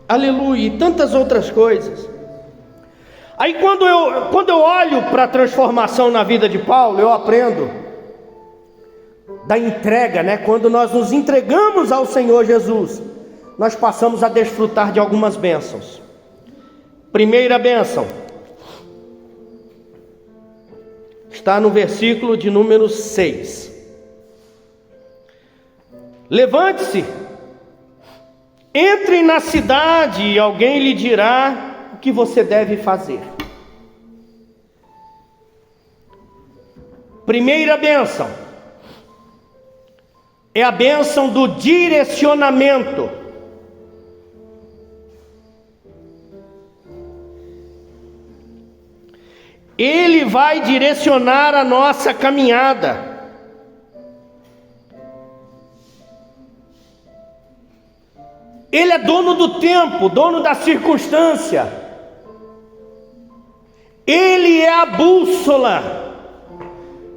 Aleluia, e tantas outras coisas. Aí quando eu olho para a transformação na vida de Paulo, eu aprendo da entrega, né? Quando nós nos entregamos ao Senhor Jesus, nós passamos a desfrutar de algumas bênçãos. Primeira bênção está no versículo de número 6. Levante-se Entre na cidade e alguém lhe dirá o que você deve fazer. Primeira bênção é a bênção do direcionamento. Ele vai direcionar a nossa caminhada. Ele é dono do tempo, dono da circunstância. Ele é a bússola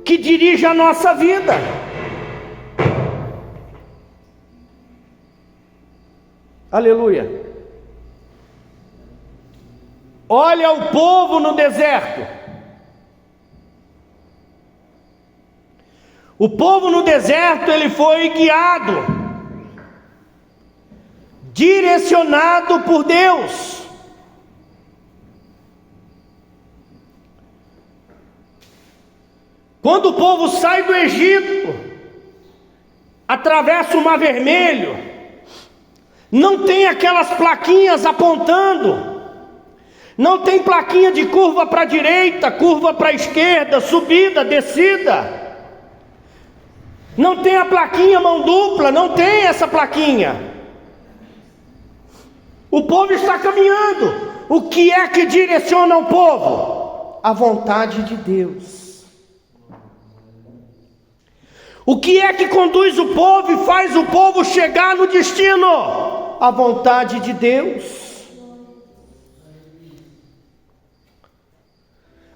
que dirige a nossa vida. Aleluia. Olha o povo no deserto. O povo no deserto, ele foi guiado, direcionado por Deus. Quando o povo sai do Egito, atravessa o Mar Vermelho, não tem aquelas plaquinhas apontando, não tem plaquinha de curva para a direita, curva para a esquerda, subida, descida. Não tem a plaquinha mão dupla, não tem essa plaquinha. O povo está caminhando. O que é que direciona o povo? A vontade de Deus. O que é que conduz o povo e faz o povo chegar no destino? A vontade de Deus.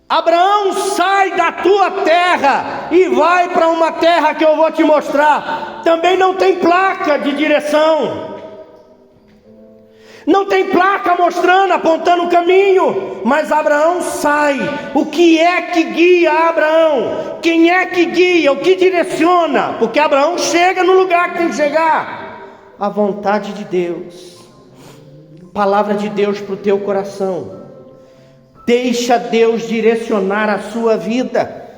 Abraão, sai da tua terra e vai para uma terra que eu vou te mostrar. Também não tem placa de direção, não tem placa mostrando, apontando o caminho, mas Abraão sai. O que é que guia Abraão? Quem é que guia? O que direciona? Porque Abraão chega no lugar que tem que chegar. A vontade de Deus. Palavra de Deus para o teu coração. Deixa Deus direcionar a sua vida.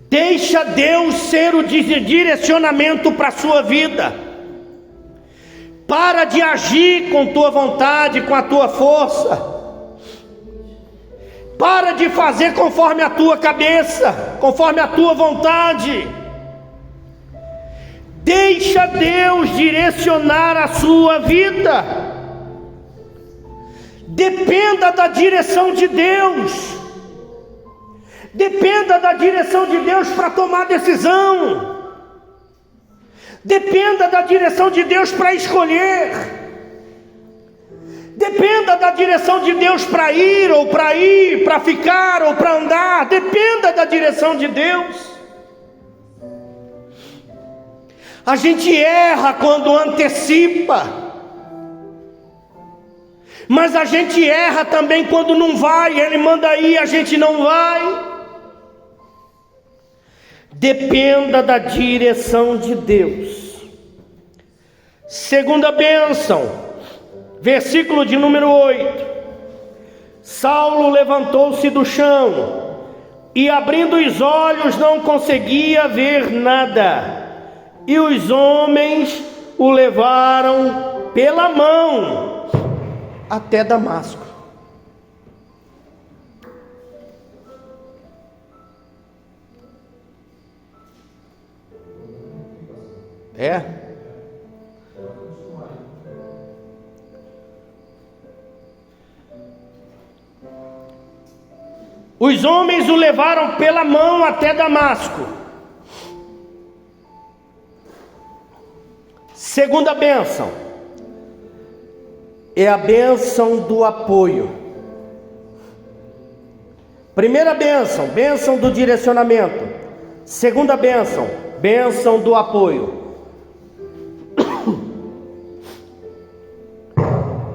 Deixa Deus ser o direcionamento para a sua vida. Para de agir com tua vontade, com a tua força. Para de fazer conforme a tua cabeça, conforme a tua vontade. Deixa Deus direcionar a sua vida. Dependa da direção de Deus. Dependa da direção de Deus para tomar decisão. Dependa da direção de Deus para escolher. Dependa da direção de Deus para ir, para ficar ou para andar. Dependa da direção de Deus. A gente erra quando antecipa. Mas a gente erra também quando não vai. Ele manda ir, a gente não vai. Dependa da direção de Deus. Segunda bênção, versículo de número 8. Saulo levantou-se do chão e, abrindo os olhos, não conseguia ver nada. E os homens o levaram pela mão até Damasco. Os homens o levaram pela mão até Damasco. Segunda bênção é a bênção do apoio. Primeira bênção, bênção do direcionamento. Segunda bênção, bênção do apoio.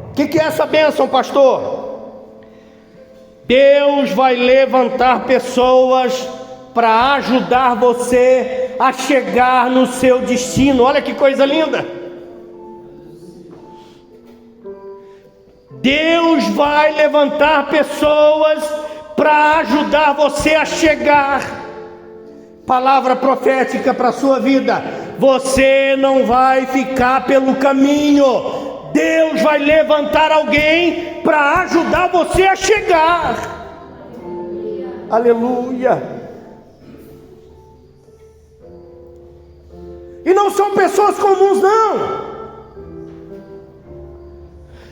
O que é essa bênção, pastor? Deus vai levantar pessoas para ajudar você a chegar no seu destino. Olha que coisa linda. Deus vai levantar pessoas para ajudar você a chegar. Palavra profética para a sua vida. você não vai ficar pelo caminho. Deus vai levantar alguém para ajudar você a chegar. Aleluia. E não são pessoas comuns, não.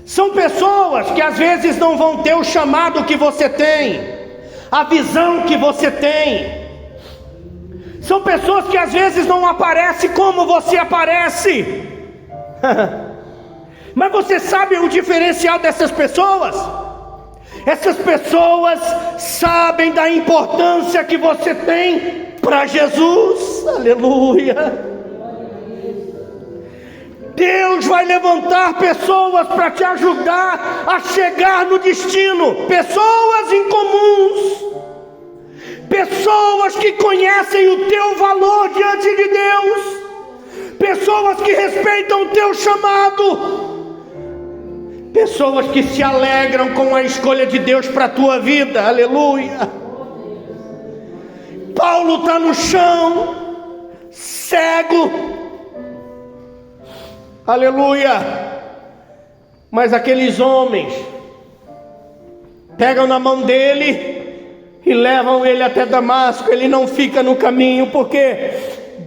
São pessoas que às vezes não vão ter o chamado que você tem, a visão que você tem. São pessoas que às vezes não aparecem como você aparece. Mas você sabe o diferencial dessas pessoas? Essas pessoas sabem da importância que você tem para Jesus. Aleluia. Deus vai levantar pessoas para te ajudar a chegar no destino. Pessoas incomuns. Pessoas que conhecem o teu valor diante de Deus. Pessoas que respeitam o teu chamado. Pessoas que se alegram com a escolha de Deus para a tua vida. Aleluia. Paulo está no chão, cego. Aleluia. Mas aqueles homens pegam na mão dele e levam ele até Damasco. Ele não fica no caminho, porque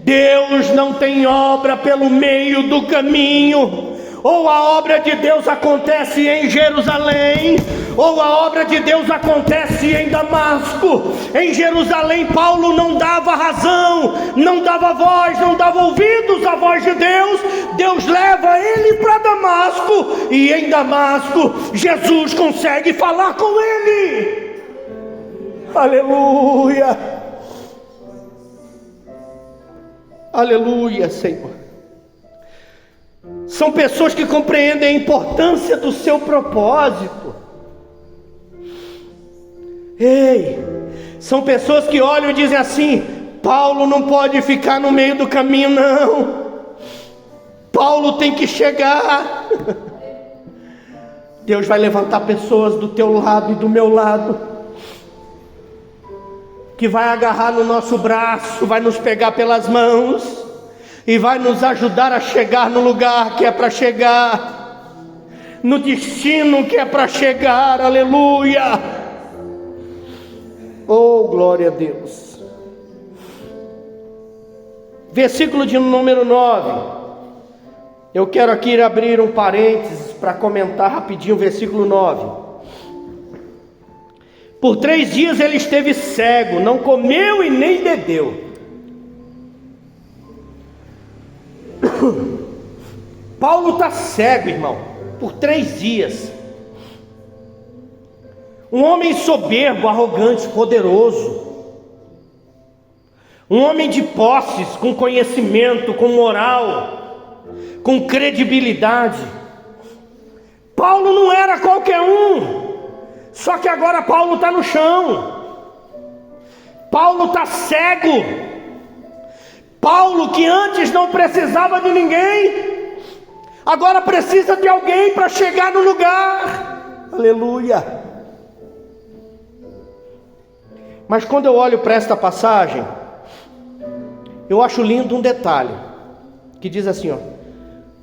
Deus não tem obra pelo meio do caminho. Ou a obra de Deus acontece em Jerusalém, ou a obra de Deus acontece em Damasco. Em Jerusalém, Paulo não dava razão, não dava voz, não dava ouvidos à voz de Deus. Deus leva ele para Damasco, e em Damasco, Jesus consegue falar com ele. Aleluia. Aleluia, Senhor. São pessoas que compreendem a importância do seu propósito. Ei, são pessoas que olham e dizem assim: Paulo não pode ficar no meio do caminho, não. Paulo tem que chegar. Deus vai levantar pessoas do teu lado e do meu lado, que vai agarrar no nosso braço, vai nos pegar pelas mãos e vai nos ajudar a chegar no lugar que é para chegar, no destino que é para chegar. Aleluia. Oh, glória a Deus. Versículo de número 9. Eu quero aqui abrir um parênteses para comentar rapidinho o versículo 9. Por 3 dias ele esteve cego, não comeu e nem bebeu. Paulo está cego, irmão, por 3 dias. Um homem soberbo, arrogante, poderoso. Um homem de posses, com conhecimento, com moral, com credibilidade. Paulo não era qualquer um. Só que agora Paulo está no chão. Paulo está cego. Paulo, que antes não precisava de ninguém, agora precisa de alguém para chegar no lugar. Aleluia. Mas quando eu olho para esta passagem, eu acho lindo um detalhe, que diz assim, ó: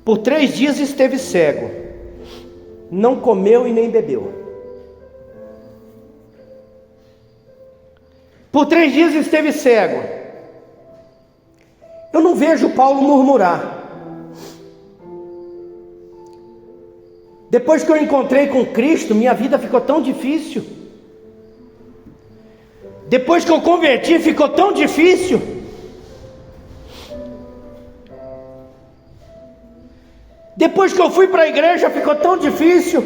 por 3 dias esteve cego, não comeu e nem bebeu. Por 3 dias esteve cego. Eu não vejo Paulo murmurar. Depois que eu encontrei com Cristo, minha vida ficou tão difícil. Depois que eu converti, ficou tão difícil. Depois que eu fui para a igreja, ficou tão difícil.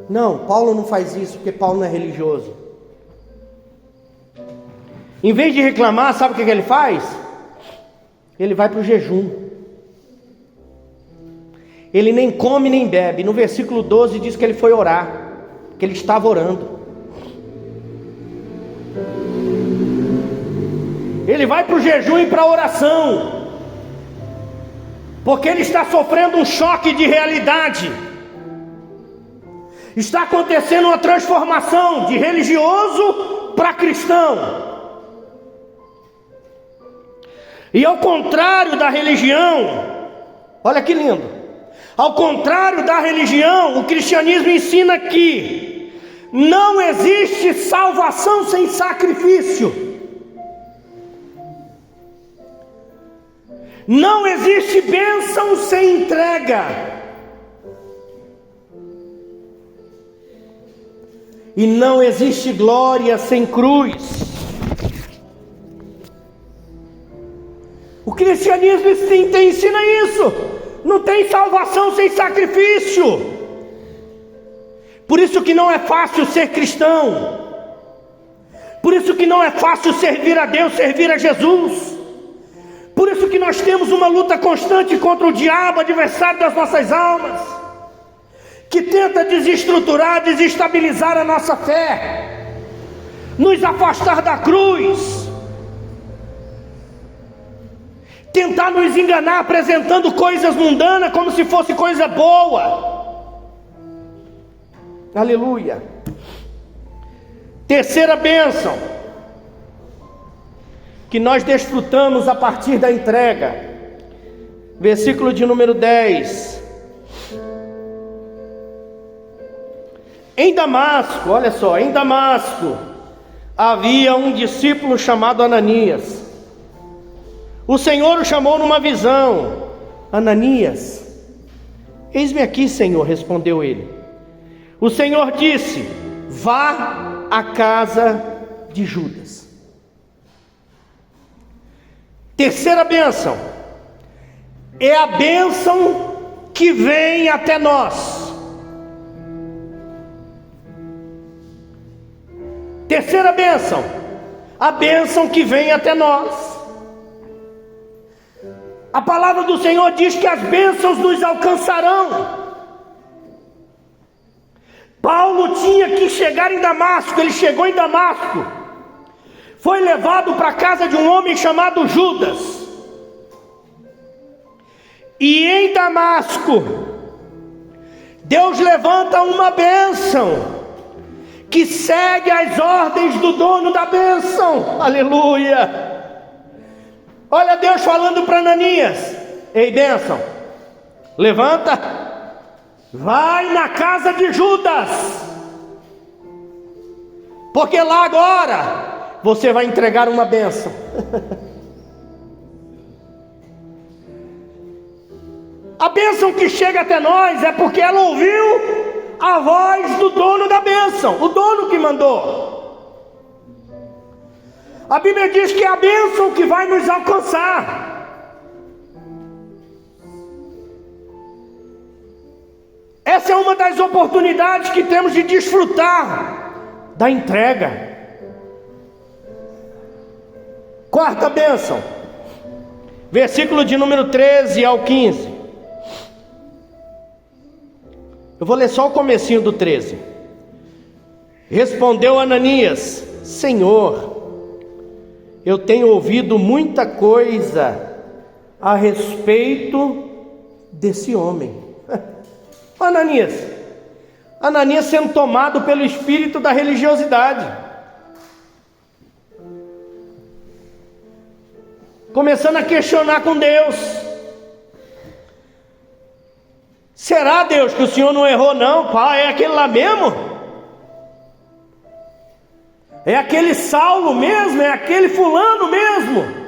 Não, Paulo não faz isso, porque Paulo não é religioso. Em vez de reclamar, sabe o que ele faz? Ele vai para o jejum. Ele nem come nem bebe. No versículo 12 diz que ele foi orar, que ele estava orando. Ele vai para o jejum e para a oração, porque ele está sofrendo um choque de realidade. Está acontecendo uma transformação de religioso para cristão. E ao contrário da religião, olha que lindo, ao contrário da religião, o cristianismo ensina que não existe salvação sem sacrifício. Não existe bênção sem entrega. E não existe glória sem cruz. O cristianismo ensina isso. Não tem salvação sem sacrifício. Por isso que não é fácil ser cristão. Por isso que não é fácil servir a Deus, servir a Jesus. Por isso que nós temos uma luta constante contra o diabo, adversário das nossas almas, que tenta desestruturar, desestabilizar a nossa fé, nos afastar da cruz, tentar nos enganar apresentando coisas mundanas como se fosse coisa boa. Aleluia. Terceira bênção que nós desfrutamos a partir da entrega, versículo de número 10. Em Damasco, olha só, em Damasco havia um discípulo chamado Ananias. O Senhor o chamou numa visão: Ananias. Eis-me aqui, Senhor, respondeu ele. O Senhor disse: vá à casa de Judas. Terceira bênção é a bênção que vem até nós. Terceira bênção, a bênção que vem até nós. A palavra do Senhor diz que as bênçãos nos alcançarão. Paulo tinha que chegar em Damasco, ele chegou em Damasco. Foi levado para a casa de um homem chamado Judas. E em Damasco, Deus levanta uma bênção que segue as ordens do dono da bênção. Aleluia. Olha Deus falando para Ananias: ei, bênção, levanta, vai na casa de Judas, porque lá agora você vai entregar uma bênção. A bênção que chega até nós é porque ela ouviu a voz do dono da bênção, o dono que mandou. A Bíblia diz que é a bênção que vai nos alcançar. Essa é uma das oportunidades que temos de desfrutar da entrega. Quarta bênção, versículo de número 13 ao 15. Eu vou ler só o comecinho do 13. Respondeu Ananias: Senhor, eu tenho ouvido muita coisa a respeito desse homem. Ananias sendo tomado pelo espírito da religiosidade, começando a questionar com Deus: será, Deus, que o Senhor não errou não? Pai, é aquele lá mesmo? É aquele Saulo mesmo? É aquele fulano mesmo?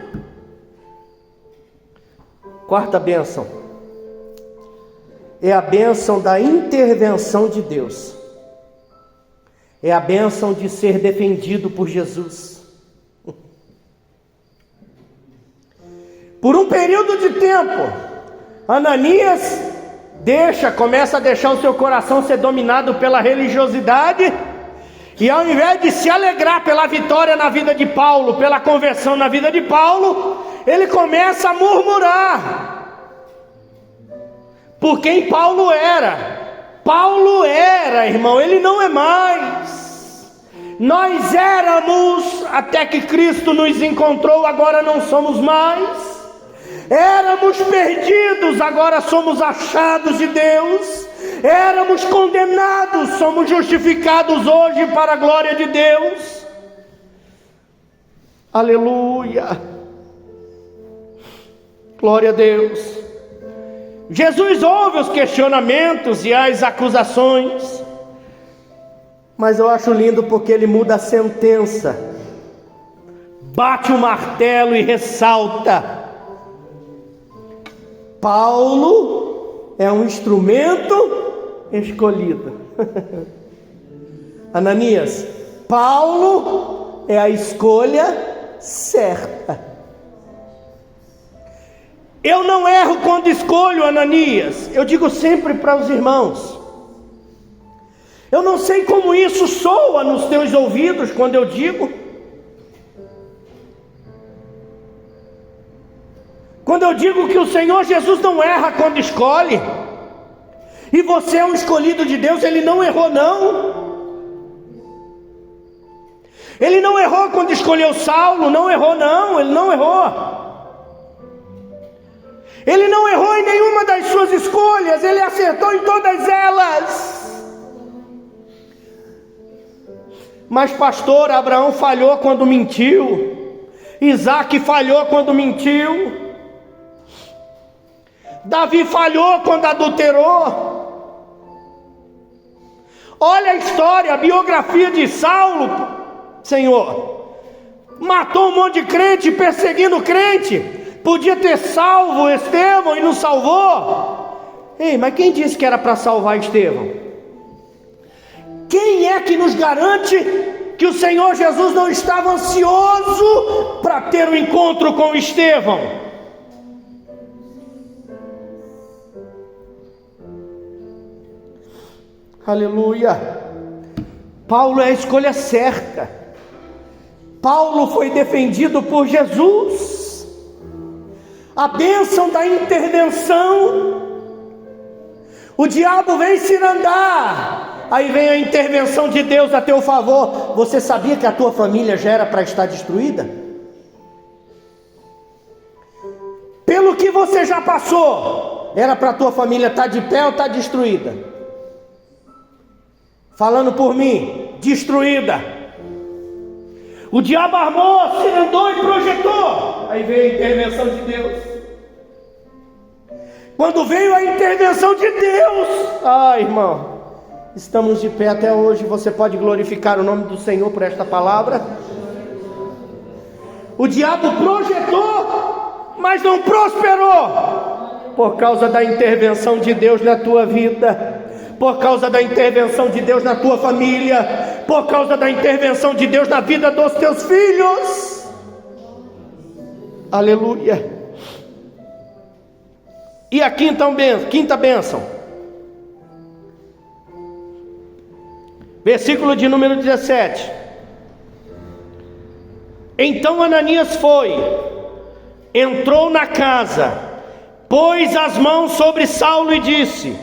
Quarta bênção é a bênção da intervenção de Deus. É a bênção de ser defendido por Jesus. Por um período de tempo, Ananias começa a deixar o seu coração ser dominado pela religiosidade, e ao invés de se alegrar pela vitória na vida de Paulo, pela conversão na vida de Paulo, ele começa a murmurar por quem Paulo era. Paulo era, irmão, ele não é mais. Nós éramos até que Cristo nos encontrou, agora não somos mais. Éramos perdidos, agora somos achados de Deus. Éramos condenados, somos justificados hoje para a glória de Deus. Aleluia. Glória a Deus. Jesus ouve os questionamentos e as acusações, mas eu acho lindo porque ele muda a sentença, bate o martelo e ressalta: Paulo é um instrumento escolhido. Ananias, Paulo é a escolha certa. Eu não erro quando escolho, Ananias. Eu digo sempre para os irmãos, eu não sei como isso soa nos teus ouvidos quando eu digo. Quando eu digo que o Senhor Jesus não erra quando escolhe, e você é um escolhido de Deus, Ele não errou não. Ele não errou quando escolheu Saulo, não errou não, ele não errou. Ele não errou em nenhuma das suas escolhas, ele acertou em todas elas. Mas pastor, Abraão falhou quando mentiu, Isaac falhou quando mentiu, Davi falhou quando adulterou. Olha a história, a biografia de Saulo, Senhor. Matou um monte de crente, perseguindo crente. Podia ter salvo Estevão e não salvou. Ei, mas quem disse que era para salvar Estevão? Quem é que nos garante que o Senhor Jesus não estava ansioso para ter um encontro com Estevão? Aleluia. Paulo é a escolha certa. Paulo foi defendido por Jesus. A bênção da intervenção. O diabo vem se andar, aí vem a intervenção de Deus a teu favor. Você sabia que a tua família já era para estar destruída? Pelo que você já passou, era para a tua família estar de pé ou estar destruída? Falando por mim, destruída. O diabo armou, se andou e projetou. Aí veio a intervenção de Deus. Quando veio a intervenção de Deus, irmão, estamos de pé até hoje. Você pode glorificar o nome do Senhor por esta palavra. O diabo projetou, mas não prosperou, por causa da intervenção de Deus na tua vida, por causa da intervenção de Deus na tua família, por causa da intervenção de Deus na vida dos teus filhos. Aleluia. E a quinta bênção, versículo de número 17. Então Ananias foi, entrou na casa, pôs as mãos sobre Saulo e disse: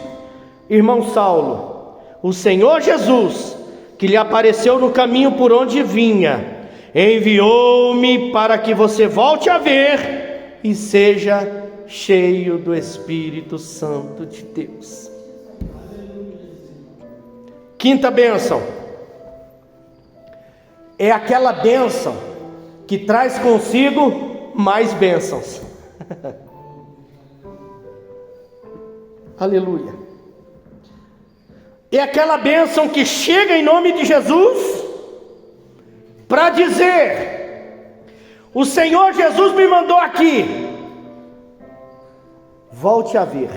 irmão Saulo, o Senhor Jesus, que lhe apareceu no caminho por onde vinha, enviou-me para que você volte a ver e seja cheio do Espírito Santo de Deus. Quinta bênção é aquela bênção que traz consigo mais bênçãos. Aleluia. É aquela bênção que chega em nome de Jesus para dizer: o Senhor Jesus me mandou aqui, volte a ver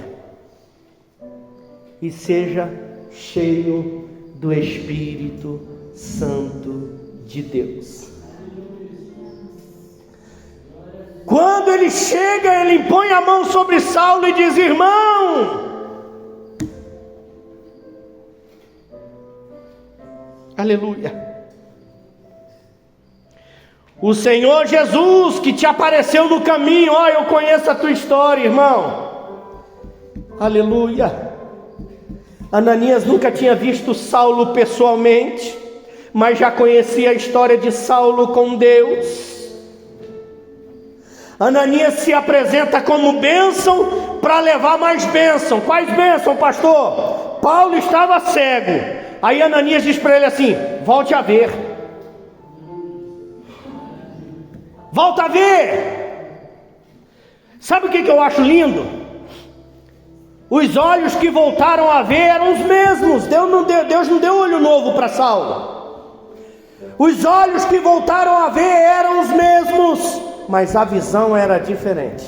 e seja cheio do Espírito Santo de Deus. Quando ele chega, ele põe a mão sobre Saulo e diz: irmão, aleluia, o Senhor Jesus que te apareceu no caminho, eu conheço a tua história, irmão. Aleluia. Ananias nunca tinha visto Saulo pessoalmente, mas já conhecia a história de Saulo com Deus. Ananias se apresenta como bênção para levar mais bênção. Quais bênção, pastor? Paulo estava cego. Aí Ananias diz para ele assim: volte a ver. Volta a ver. Sabe o que eu acho lindo? Os olhos que voltaram a ver eram os mesmos. Deus não deu olho novo para Saulo. Os olhos que voltaram a ver eram os mesmos, mas a visão era diferente.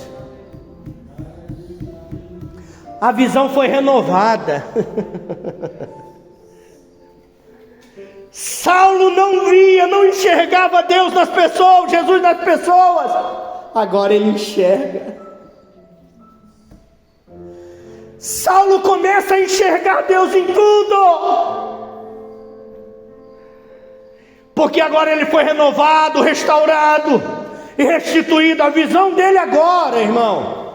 A visão foi renovada. Saulo não via, não enxergava Deus nas pessoas, Jesus nas pessoas. Agora ele enxerga. Saulo começa a enxergar Deus em tudo, porque agora ele foi renovado, restaurado e restituído. A visão dele agora, irmão,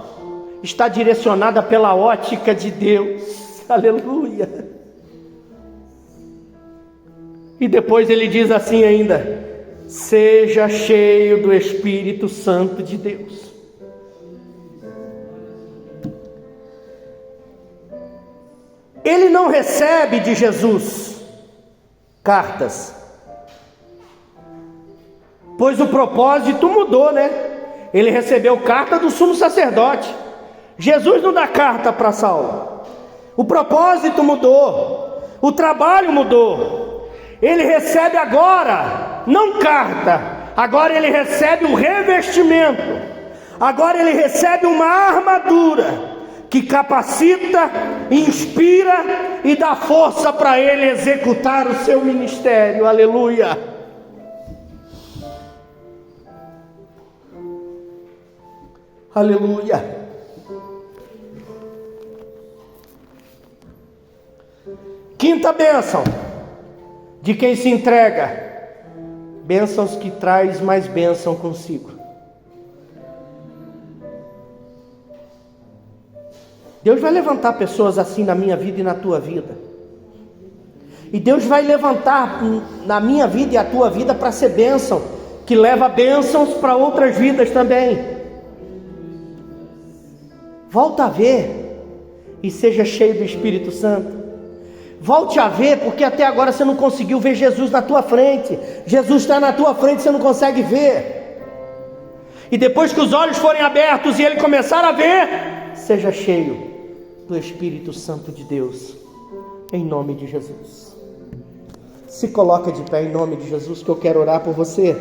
está direcionada pela ótica de Deus. Aleluia. E depois ele diz assim ainda: seja cheio do Espírito Santo de Deus. Ele não recebe de Jesus cartas, pois o propósito mudou, né? Ele recebeu carta do sumo sacerdote. Jesus não dá carta para Saulo. O propósito mudou, o trabalho mudou. Ele recebe agora, não carta, agora ele recebe um revestimento. Agora ele recebe uma armadura que capacita, inspira e dá força para ele executar o seu ministério. Aleluia. Aleluia. Quinta bênção de quem se entrega: bênçãos que traz mais bênção consigo. Deus vai levantar pessoas assim na minha vida e na tua vida. E Deus vai levantar na minha vida e a tua vida para ser bênção, que leva bênçãos para outras vidas também. Volta a ver e seja cheio do Espírito Santo. Volte a ver, porque até agora você não conseguiu ver Jesus na tua frente. Jesus está na tua frente, você não consegue ver. E depois que os olhos forem abertos e ele começar a ver, seja cheio do Espírito Santo de Deus, em nome de Jesus. Se coloca de pé em nome de Jesus, que eu quero orar por você.